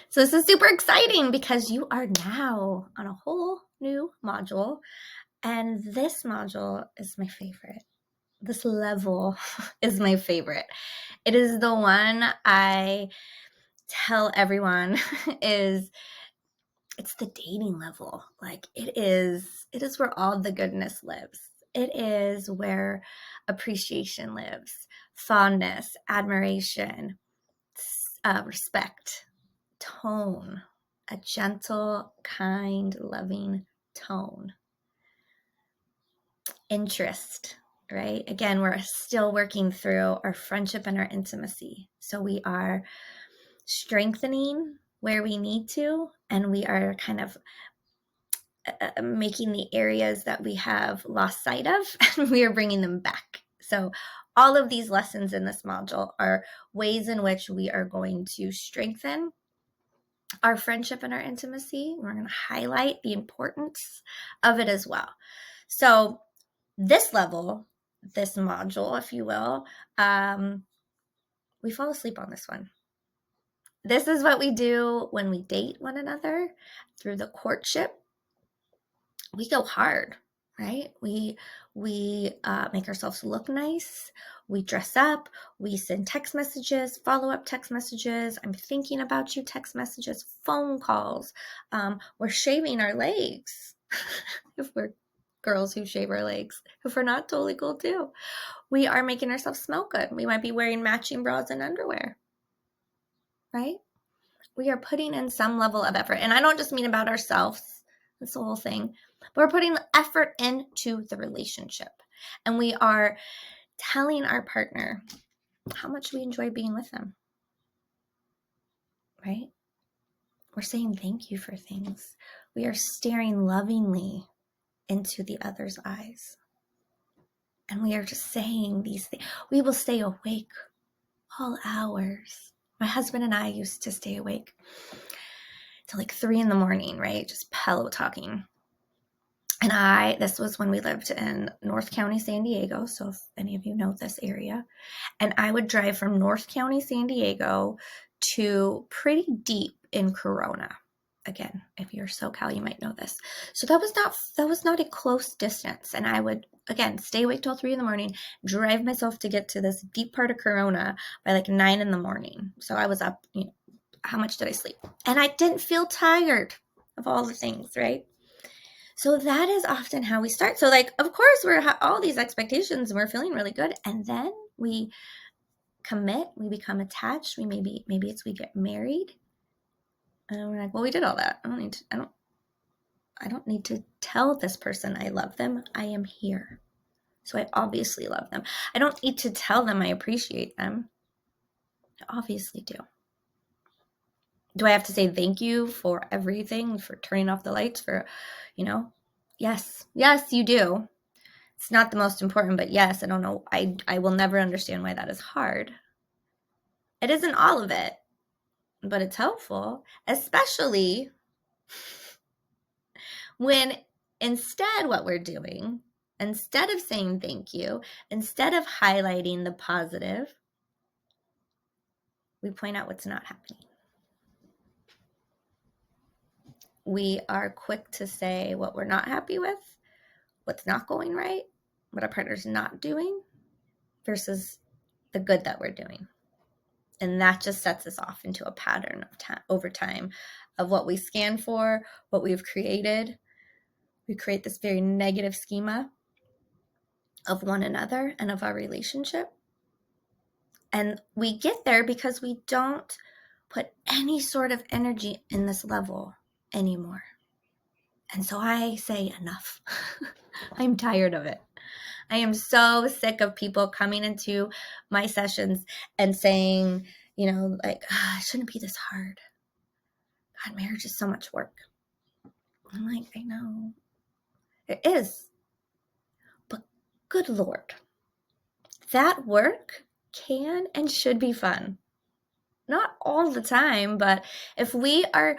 So this is super exciting because you are now on a whole new module. And this module is my favorite. This level is my favorite. It is the one I tell everyone it's the dating level. Like it is where all the goodness lives. It is where appreciation lives, fondness, admiration, respect, tone, a gentle, kind, loving tone, interest, right? Again, we're still working through our friendship and our intimacy. So we are strengthening where we need to, and we are kind of making the areas that we have lost sight of, and we are bringing them back. So all of these lessons in this module are ways in which we are going to strengthen our friendship and our intimacy. We're going to highlight the importance of it as well. So this level, this module, if you will, we fall asleep on this one. This is what we do when we date one another through the courtship. We go hard, right? We make ourselves look nice. We dress up. We send text messages, follow-up text messages. I'm thinking about you text messages, phone calls. We're shaving our legs if we're girls who shave our legs. If we're not, totally cool too. We are making ourselves smell good. We might be wearing matching bras and underwear, right? We are putting in some level of effort. And I don't just mean about ourselves. That's the whole thing. But we're putting effort into the relationship. And we are telling our partner how much we enjoy being with them. Right? We're saying thank you for things. We are staring lovingly into the other's eyes. And we are just saying these things. We will stay awake all hours. My husband and I used to stay awake till like 3 a.m, right? Just pillow talking. And this was when we lived in North County, San Diego. So if any of you know this area, and I would drive from North County, San Diego to pretty deep in Corona. Again, if you're SoCal, you might know this. So that was not a close distance. And I would, again, stay awake till 3 a.m, drive myself to get to this deep part of Corona by like 9 a.m. So I was up, how much did I sleep? And I didn't feel tired of all the things, right? So that is often how we start. So like, of course, we're all these expectations and we're feeling really good. And then we commit, we become attached. Maybe we get married. And we're like, well, we did all that. I don't need to tell this person I love them. I am here. So I obviously love them. I don't need to tell them I appreciate them. I obviously do. Do I have to say thank you for everything, for turning off the lights, for, Yes, you do. It's not the most important, but yes, I don't know. I will never understand why that is hard. It isn't all of it, but it's helpful, especially when instead what we're doing, instead of saying thank you, instead of highlighting the positive, we point out what's not happening. We are quick to say what we're not happy with, what's not going right, what our partner's not doing, versus the good that we're doing. And that just sets us off into a pattern of time, over time, of what we scan for, what we've created. We create this very negative schema of one another and of our relationship. And we get there because we don't put any sort of energy in this level anymore. And so I say enough. I'm tired of it. I am so sick of people coming into my sessions and saying, it shouldn't be this hard. God, marriage is so much work. I'm like, I know. It is. But good Lord, that work can and should be fun. Not all the time, but if we are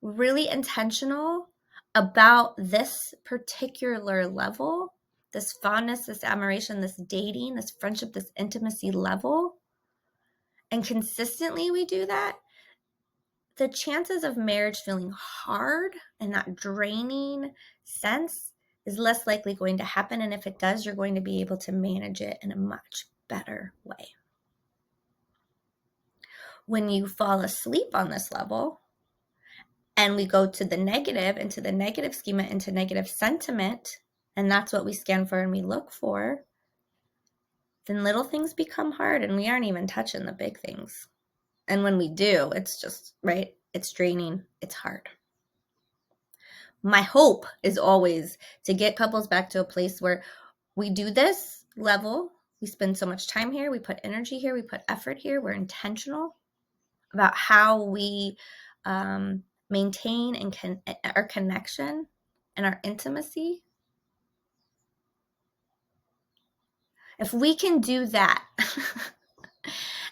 really intentional about this particular level, this fondness, this admiration, this dating, this friendship, this intimacy level, and consistently we do that, the chances of marriage feeling hard and that draining sense is less likely going to happen. And if it does, you're going to be able to manage it in a much better way. When you fall asleep on this level and we go to the negative, into the negative schema, into negative sentiment, and that's what we scan for and we look for, then little things become hard and we aren't even touching the big things. And when we do, it's just, right? It's draining. It's hard. My hope is always to get couples back to a place where we do this level. We spend so much time here. We put energy here. We put effort here. We're intentional about how we maintain our connection and our intimacy. If we can do that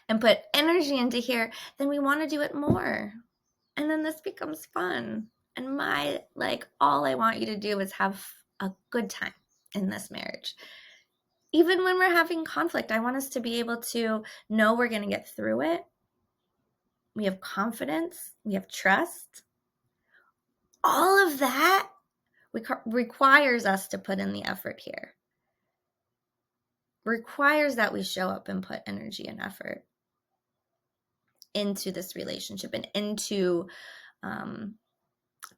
and put energy into here, then we want to do it more. And then this becomes fun. And all I want you to do is have a good time in this marriage. Even when we're having conflict, I want us to be able to know we're going to get through it. We have confidence. We have trust. All of that requires us to put in the effort here. Requires that we show up and put energy and effort into this relationship and into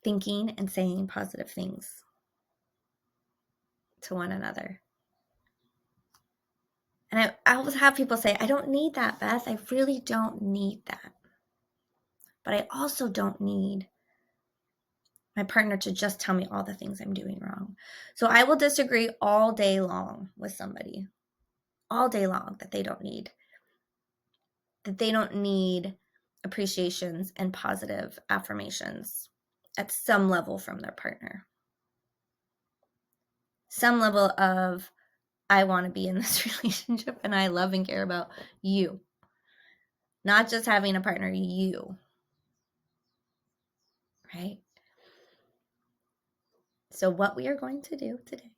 thinking and saying positive things to one another. And I always have people say, I don't need that, Beth. I really don't need that. But I also don't need my partner to just tell me all the things I'm doing wrong. So I will disagree all day long with somebody, all day long, that they don't need appreciations and positive affirmations at some level from their partner. Some level of, I want to be in this relationship and I love and care about you. Not just having a partner, you. Right? So what we are going to do today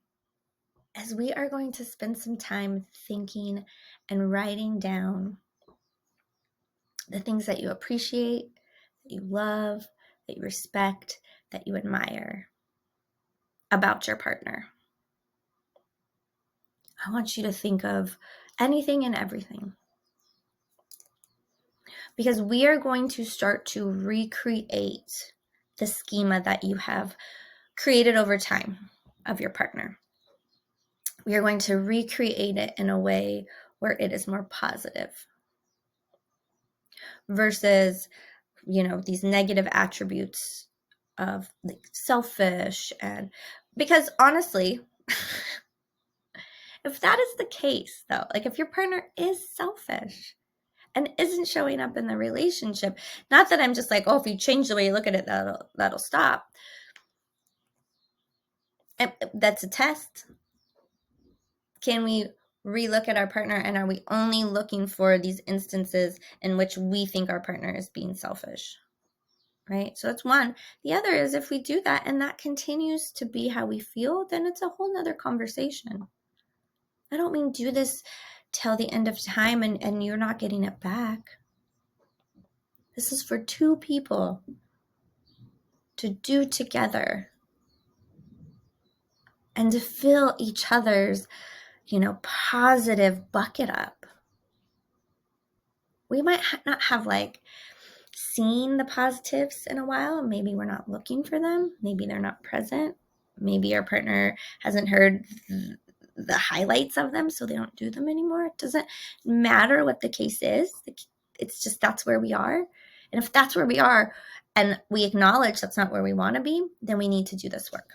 is we are going to spend some time thinking and writing down the things that you appreciate, that you love, that you respect, that you admire about your partner. I want you to think of anything and everything. Because we are going to start to recreate the schema that you have created over time of your partner. We are going to recreate it in a way where it is more positive versus, these negative attributes of like selfish. And because honestly, if that is the case though, like if your partner is selfish and isn't showing up in the relationship, not that I'm just like, oh, if you change the way you look at it, that'll stop. And that's a test. Can we relook at our partner, and are we only looking for these instances in which we think our partner is being selfish? Right? So that's one. The other is if we do that and that continues to be how we feel, then it's a whole nother conversation. I don't mean do this till the end of time and you're not getting it back. This is for two people to do together and to fill each other's, positive bucket up. We might not have seen the positives in a while. Maybe we're not looking for them. Maybe they're not present. Maybe our partner hasn't heard the highlights of them, so they don't do them anymore. It doesn't matter what the case is. It's just that's where we are. And if that's where we are and we acknowledge that's not where we want to be, then we need to do this work.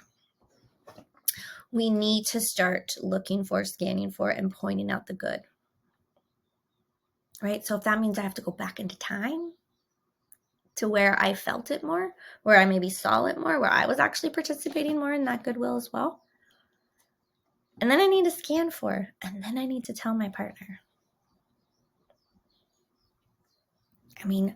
We need to start looking for, scanning for, and pointing out the good. Right? So if that means I have to go back into time to where I felt it more, where I maybe saw it more, where I was actually participating more in that goodwill as well. And then I need to scan for, and then I need to tell my partner. I mean,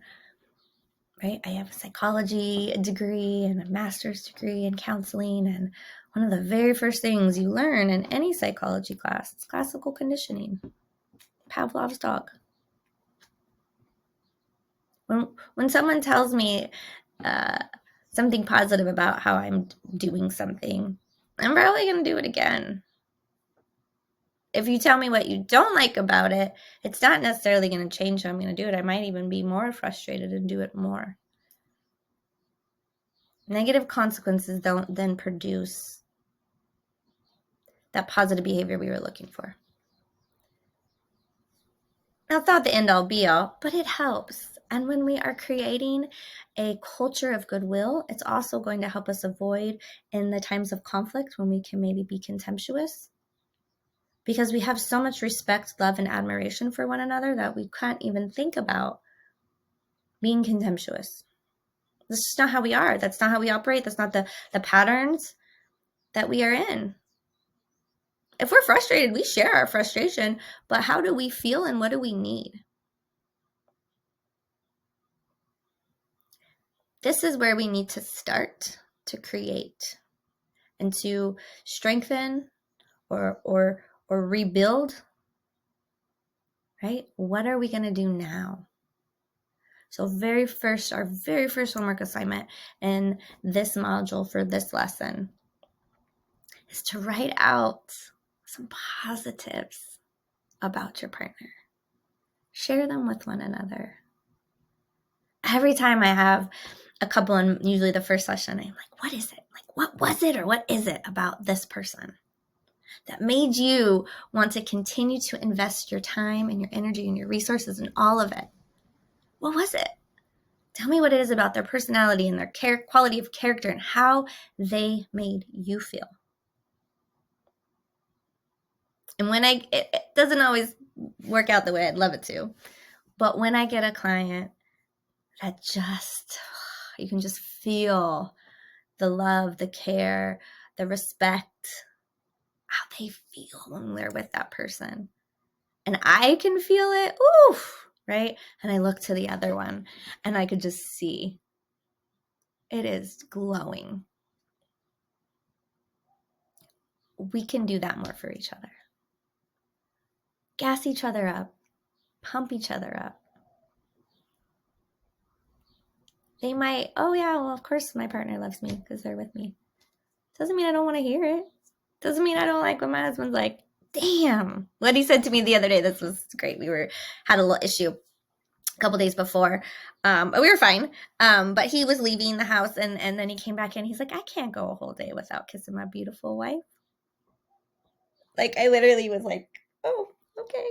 right? I have a psychology degree and a master's degree in counseling. And one of the very first things you learn in any psychology class is classical conditioning. Pavlov's dog. When someone tells me something positive about how I'm doing something, I'm probably going to do it again. If you tell me what you don't like about it, it's not necessarily going to change how I'm going to do it. I might even be more frustrated and do it more. Negative consequences don't then produce that positive behavior we were looking for. Now, it's not the end all be all, but it helps. And when we are creating a culture of goodwill, it's also going to help us avoid in the times of conflict when we can maybe be contemptuous, because we have so much respect, love, and admiration for one another that we can't even think about being contemptuous. This is not how we are. That's not how we operate. That's not the patterns that we are in. If we're frustrated, we share our frustration, but how do we feel and what do we need? This is where we need to start to create and to strengthen or rebuild, right? What are we going to do now? So our very first homework assignment in this module for this lesson is to write out some positives about your partner. Share them with one another. Every time I have a couple, and usually the first session, I'm like, what is it? Like, what was it or what is it about this person that made you want to continue to invest your time and your energy and your resources and all of it? What was it? Tell me what it is about their personality and their quality of character and how they made you feel. And when it doesn't always work out the way I'd love it to, but when I get a client that just, you can just feel the love, the care, the respect, how they feel when they're with that person. And I can feel it, oof, right? And I look to the other one and I could just see it is glowing. We can do that more for each other. Gas each other up, pump each other up. They might, oh yeah, well, of course my partner loves me because they're with me. Doesn't mean I don't want to hear it. Doesn't mean I don't like when my husband's like, damn. What he said to me the other day, this was great. We had a little issue a couple days before, but we were fine. But he was leaving the house and then he came back in. He's like, I can't go a whole day without kissing my beautiful wife. Like, I literally was like, oh, okay.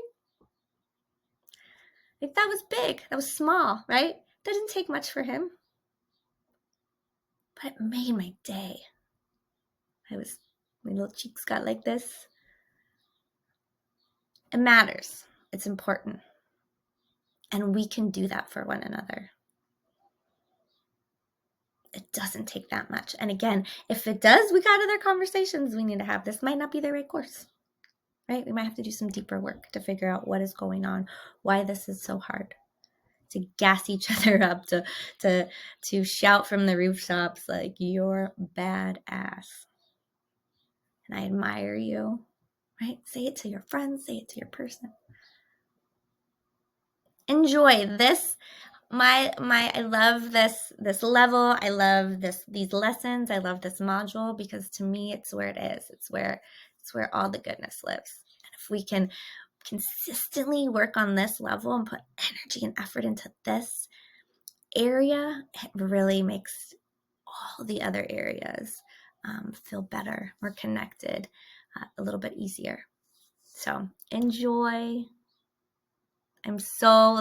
Like, that was big. That was small, right? That didn't take much for him. But it made my day. My little cheeks got like this. It matters. It's important. And we can do that for one another. It doesn't take that much. And again, if it does, we got other conversations we need to have. This might not be the right course, right? We might have to do some deeper work to figure out what is going on, why this is so hard. To gas each other up, to shout from the rooftops like, you're badass. And I admire you, right? Say it to your friends, say it to your person. Enjoy this. I love this level. I love these lessons. I love this module because to me it's where it is. It's where all the goodness lives. And if we can consistently work on this level and put energy and effort into this area, it really makes all the other areas feel better, more connected, a little bit easier. So enjoy. I'm so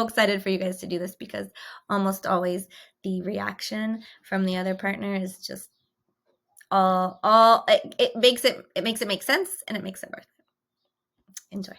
excited for you guys to do this because almost always the reaction from the other partner is just it makes it make sense and it makes it worth it. Enjoy.